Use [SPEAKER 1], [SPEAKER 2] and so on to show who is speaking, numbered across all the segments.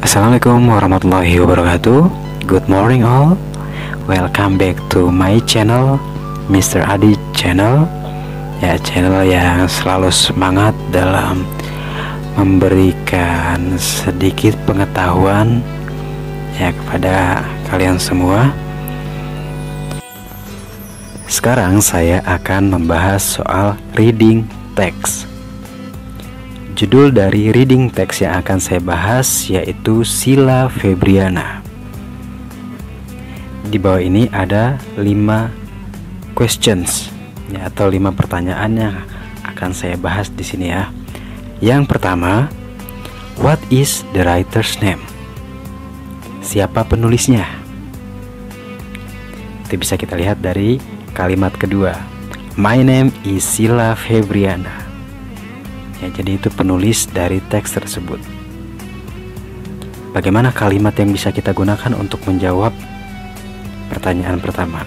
[SPEAKER 1] Assalamualaikum warahmatullahi wabarakatuh. Good morning all. Welcome back to my channel, Mr. Adi Channel. Ya, channel yang selalu semangat dalam memberikan sedikit pengetahuan ya kepada kalian semua. Sekarang saya akan membahas soal reading text. Judul dari reading text yang akan saya bahas yaitu Sila Febriana. Di bawah ini ada 5 questions ya, atau 5 pertanyaan yang akan saya bahas di sini ya. Yang pertama, what is the writer's name? Siapa penulisnya? Itu bisa kita lihat dari kalimat kedua. My name is Sila Febriana. Ya, jadi itu penulis dari teks tersebut. Bagaimana kalimat yang bisa kita gunakan untuk menjawab pertanyaan pertama?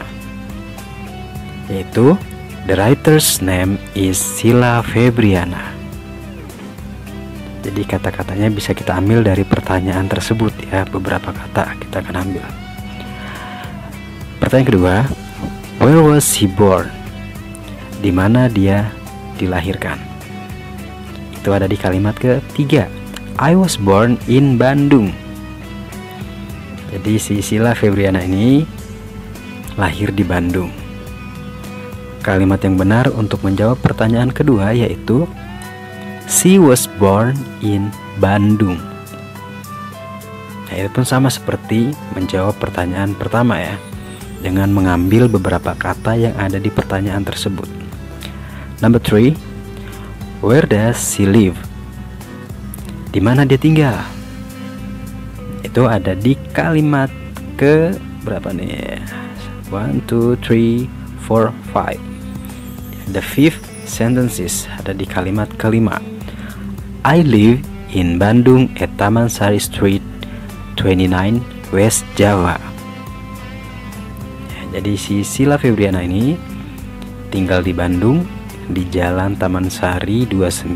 [SPEAKER 1] Yaitu the writer's name is Sila Febriana. Jadi kata-katanya bisa kita ambil dari pertanyaan tersebut ya, beberapa kata kita akan ambil. Pertanyaan kedua, where was he born? Di mana dia dilahirkan? Itu ada di kalimat ketiga. I was born in Bandung. Jadi si Sila Febriana ini lahir di Bandung. Kalimat yang benar untuk menjawab pertanyaan kedua yaitu she was born in Bandung. Nah, itu pun sama seperti menjawab pertanyaan pertama ya, dengan mengambil beberapa kata yang ada di pertanyaan tersebut. Number 3, where does she live? Di mana dia tinggal? Itu ada di kalimat ke berapa nih? 1, 2, 3, 4, 5. The fifth sentences ada di kalimat kelima. I live in Bandung at Taman Sari Street 29 West Java. Ya, jadi si Sila Febriana ini tinggal di Bandung di Jalan Taman Sari 29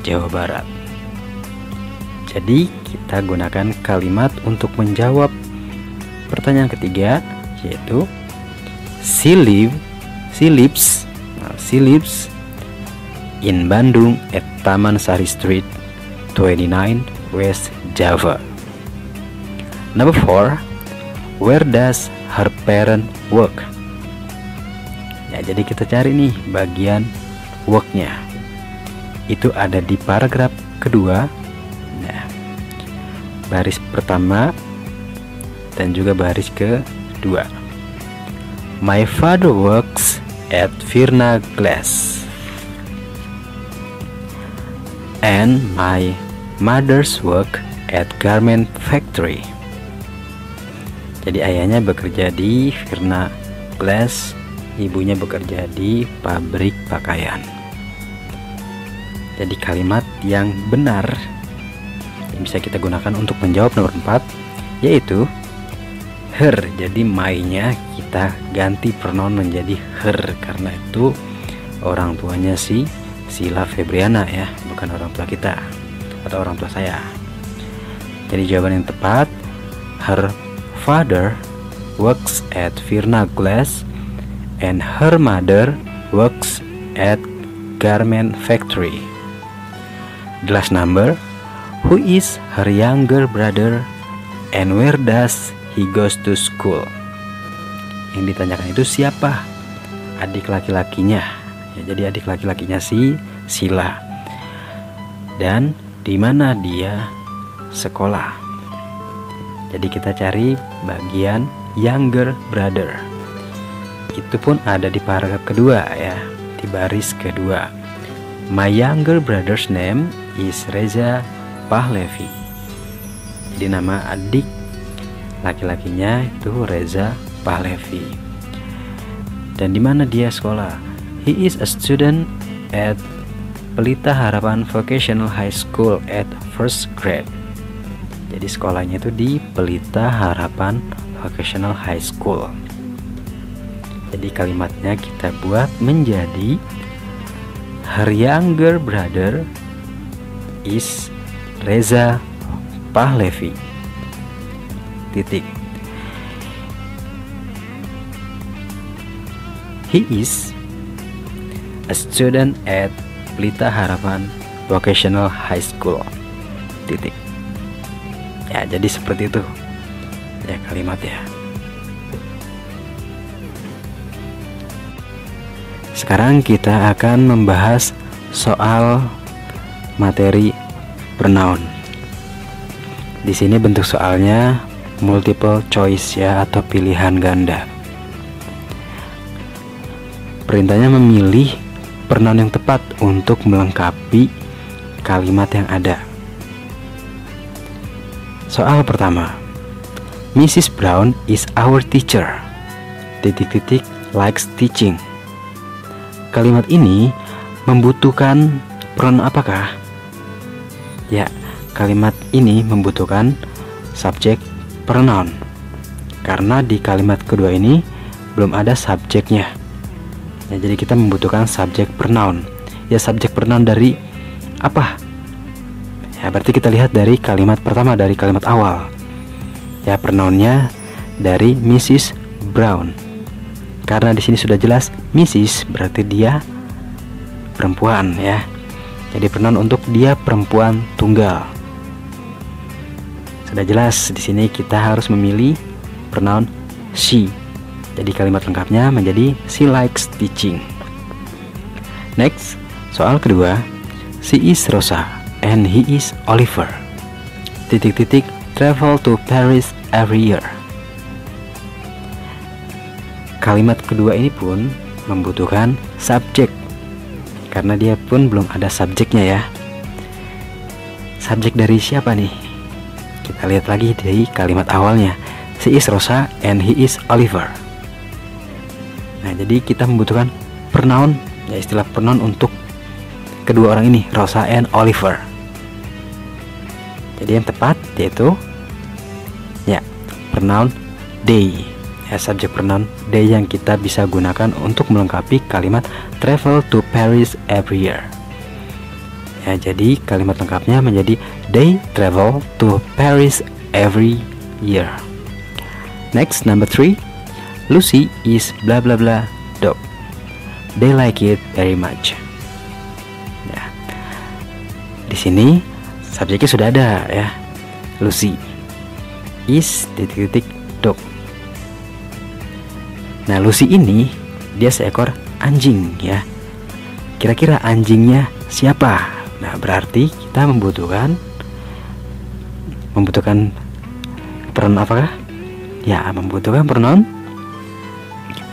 [SPEAKER 1] Jawa Barat. Jadi kita gunakan kalimat untuk menjawab pertanyaan ketiga yaitu she lives in Bandung at Taman Sari Street 29 West Java. Number 4, where does her parent work? Ya, jadi kita cari nih bagian worknya. Itu ada di paragraf kedua. Nah, baris pertama dan juga baris kedua. My father works at Virna Glass and my mother's work at garment factory. Jadi ayahnya bekerja di Virna Glass, ibunya bekerja di pabrik pakaian. Jadi kalimat yang benar yang bisa kita gunakan untuk menjawab nomor 4 yaitu her. Jadi my-nya kita ganti pronoun menjadi her karena itu orang tuanya si Sila Febriana ya, bukan orang tua kita atau orang tua saya. Jadi jawaban yang tepat, her father works at Virna Glass and her mother works at garment factory. The last number, who is her younger brother and where does he goes to school? Yang ditanyakan itu siapa adik laki-lakinya ya, jadi adik laki-lakinya si Sila dan di mana dia sekolah. Jadi kita cari bagian younger brother. Itu pun ada di paragraf kedua ya, di baris kedua. My younger brother's name is Reza Pahlevi. Jadi nama adik laki-lakinya itu Reza Pahlevi. Dan di mana dia sekolah? He is a student at Pelita Harapan Vocational High School at first grade. Jadi sekolahnya itu di Pelita Harapan Vocational High School. Jadi kalimatnya kita buat menjadi her younger brother is Reza Pahlevi. Titik. He is a student at Pelita Harapan Vocational High School. Titik. Ya, jadi seperti itu ya kalimat ya. Sekarang kita akan membahas soal materi pronoun. Di sini bentuk soalnya multiple choice ya, atau pilihan ganda. Perintahnya memilih pronoun yang tepat untuk melengkapi kalimat yang ada. Soal pertama, Mrs. Brown is our teacher. Titik-titik likes teaching. Kalimat ini membutuhkan pronoun apakah? Ya, kalimat ini membutuhkan subjek pronoun, karena di kalimat kedua ini belum ada subjeknya ya, jadi kita membutuhkan subjek pronoun. Ya, subjek pronoun dari apa? Ya, berarti kita lihat dari kalimat pertama, dari kalimat awal ya, pronounnya dari Mrs. Brown. Karena di sini sudah jelas Mrs. berarti dia perempuan ya, jadi pronoun untuk dia perempuan tunggal. Sudah jelas di sini kita harus memilih pronoun she. Jadi kalimat lengkapnya menjadi she likes teaching. Next, soal kedua, she is Rosa and he is Oliver. Titik-titik travel to Paris every year. Kalimat kedua ini pun membutuhkan subjek, karena dia pun belum ada subjeknya ya. Subjek dari siapa nih? Kita lihat lagi dari kalimat awalnya, she is Rosa and he is Oliver. Nah, jadi kita membutuhkan pronoun ya, istilah pronoun untuk kedua orang ini, Rosa and Oliver. Jadi yang tepat yaitu ya pronoun they ya, subjek pronoun they yang kita bisa gunakan untuk melengkapi kalimat travel to Paris every year. Ya, jadi kalimat lengkapnya menjadi they travel to Paris every year. Next, number 3, Lucy is blah blah blah dog. They like it very much. Ya, di sini subjeknya sudah ada ya, Lucy is titik-titik dog. Nah, Lucy ini dia seekor anjing ya. Kira-kira anjingnya siapa? Nah, berarti kita membutuhkan pronoun apakah? Ya, membutuhkan pronoun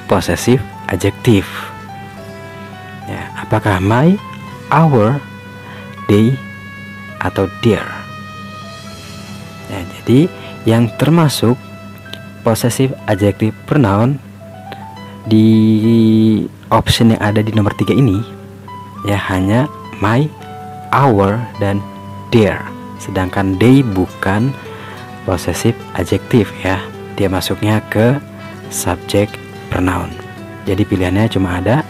[SPEAKER 1] possessive adjektif. Ya, apakah my, our, they, atau their? Ya, jadi yang termasuk possessive adjective pronoun di option yang ada di nomor 3 ini ya hanya my, our, dan their. Sedangkan they bukan possessive adjective ya, dia masuknya ke subject pronoun. Jadi pilihannya cuma ada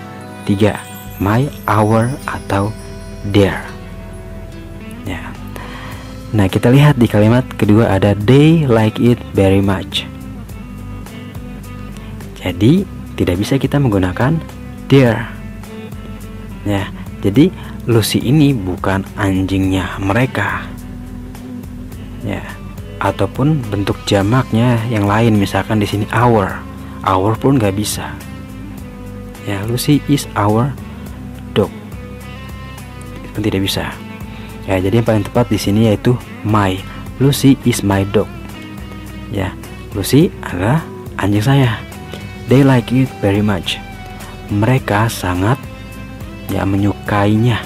[SPEAKER 1] 3, my, our, atau their ya. Nah, kita lihat di kalimat kedua ada they like it very much. Jadi tidak bisa kita menggunakan their ya. Jadi Lucy ini bukan anjingnya mereka ya, ataupun bentuk jamaknya yang lain, misalkan di sini our pun nggak bisa ya. Lucy is our dog itu tidak bisa ya. Jadi yang paling tepat di sini yaitu my. Lucy is my dog ya. Lucy adalah anjing saya. They like it very much. Mereka sangat ya menyukainya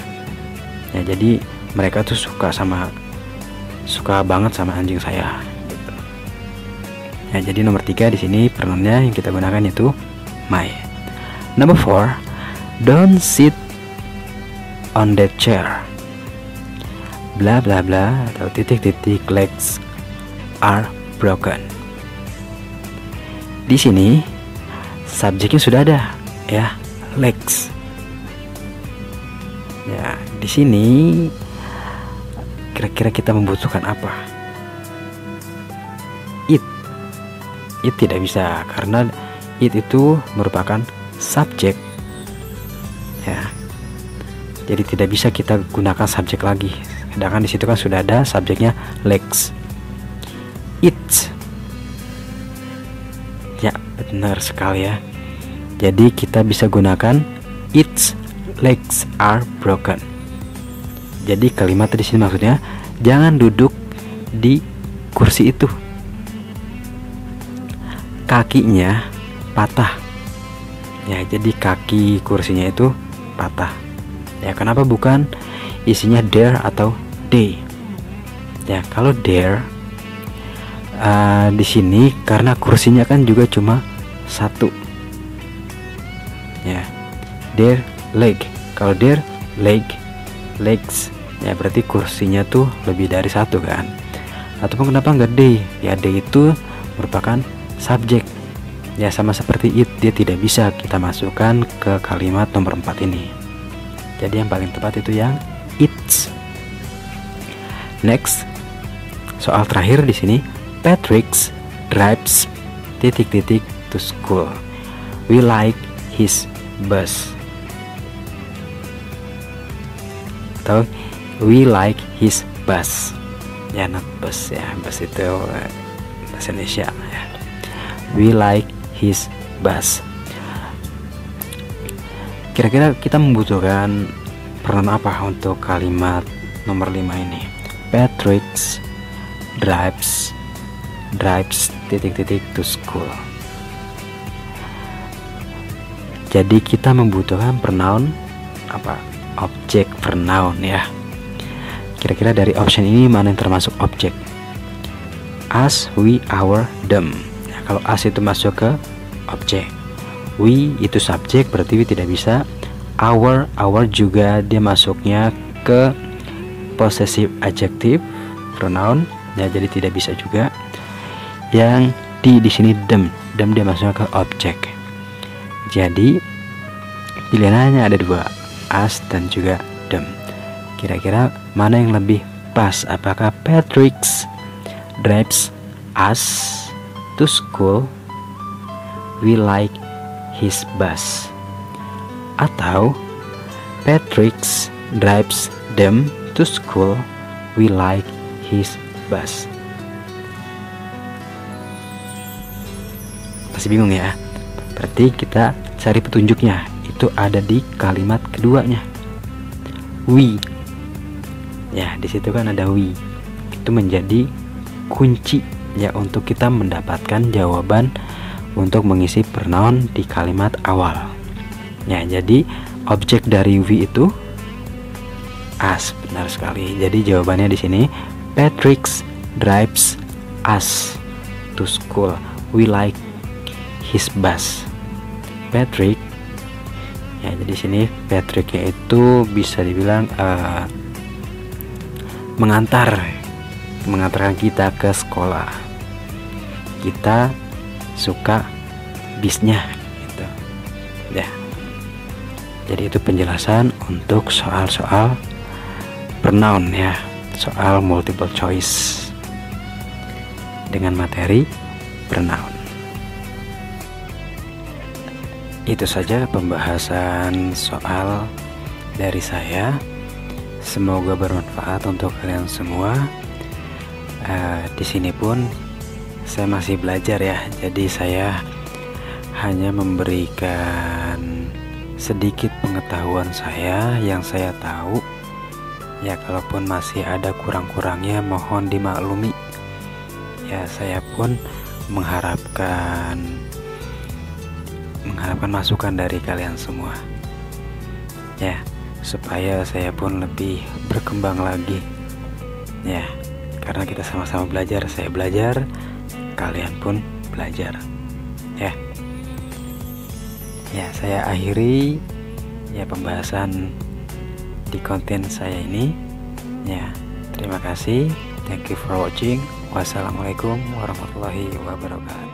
[SPEAKER 1] ya. Jadi mereka tuh suka banget sama anjing saya gitu. Ya, jadi nomor 3 di sini pronounnya yang kita gunakan yaitu my. Number 4, don't sit on that chair. Bla bla bla atau titik-titik legs are broken. Di sini subjeknya sudah ada ya, legs. Ya, di sini kira-kira kita membutuhkan apa? It tidak bisa karena it itu merupakan subjek ya. Jadi tidak bisa kita gunakan subjek lagi. Sedangkan di situ kan sudah ada subjeknya legs. It. Ya, benar sekali ya. Jadi kita bisa gunakan its legs are broken. Jadi kalimat di sini maksudnya jangan duduk di kursi itu. Kakinya patah. Ya, jadi kaki kursinya itu patah. Ya, kenapa bukan isinya there atau they? Ya, kalau there di sini karena kursinya kan juga cuma satu. Ya, their leg. Kalau their legs, ya berarti kursinya tuh lebih dari satu kan. Ataupun kenapa enggak they? Ya, they itu merupakan subjek. Ya, sama seperti it, dia tidak bisa kita masukkan ke kalimat nomor 4 ini. Jadi yang paling tepat itu yang it's. Next, soal terakhir di sini, Patrick drives ... to school. We like his bus. Atau we like his bus. Ya, not bus ya, bus itu bahasa Indonesia ya. We like his bus. Kira-kira kita membutuhkan pronoun apa untuk kalimat nomor 5 ini? Patrick drives ... to school. Jadi kita membutuhkan pronoun apa? Objek pronoun ya. Kira-kira dari option ini mana yang termasuk objek? Us, we, our, them. Ya, kalau us itu masuk ke objek. We itu subjek, berarti we tidak bisa. Our juga dia masuknya ke possessive adjective pronoun. Ya, jadi tidak bisa juga. Yang di sini them dia masuknya ke objek. Jadi pilihannya ada dua, us dan juga them. Kira-kira mana yang lebih pas? Apakah Patrick drives us to school, we like his bus, atau Patrick drives them to school, we like his bus? Masih bingung ya? Berarti kita cari petunjuknya, itu ada di kalimat keduanya, we. Ya, di situ kan ada we. Itu menjadi kunci ya untuk kita mendapatkan jawaban untuk mengisi pronoun di kalimat awal. Ya, jadi objek dari we itu us, benar sekali. Jadi jawabannya di sini Patrick drives us to school, we like his bus. Patrick, ya jadi sini Patricknya itu bisa dibilang mengantarkan kita ke sekolah. Kita suka bisnya gitu ya. Jadi itu penjelasan untuk soal-soal pronoun ya, soal multiple choice dengan materi pronoun. Itu saja pembahasan soal dari saya. Semoga bermanfaat untuk kalian semua. Di sini pun saya masih belajar ya. Jadi saya hanya memberikan sedikit pengetahuan saya yang saya tahu. Ya, kalaupun masih ada kurang-kurangnya mohon dimaklumi. Ya, saya pun mengharapkan masukan dari kalian semua ya, supaya saya pun lebih berkembang lagi ya, karena kita sama-sama belajar. Saya belajar, kalian pun belajar ya. Ya, saya akhiri ya pembahasan di konten saya ini ya. Terima kasih, thank you for watching. Wassalamualaikum warahmatullahi wabarakatuh.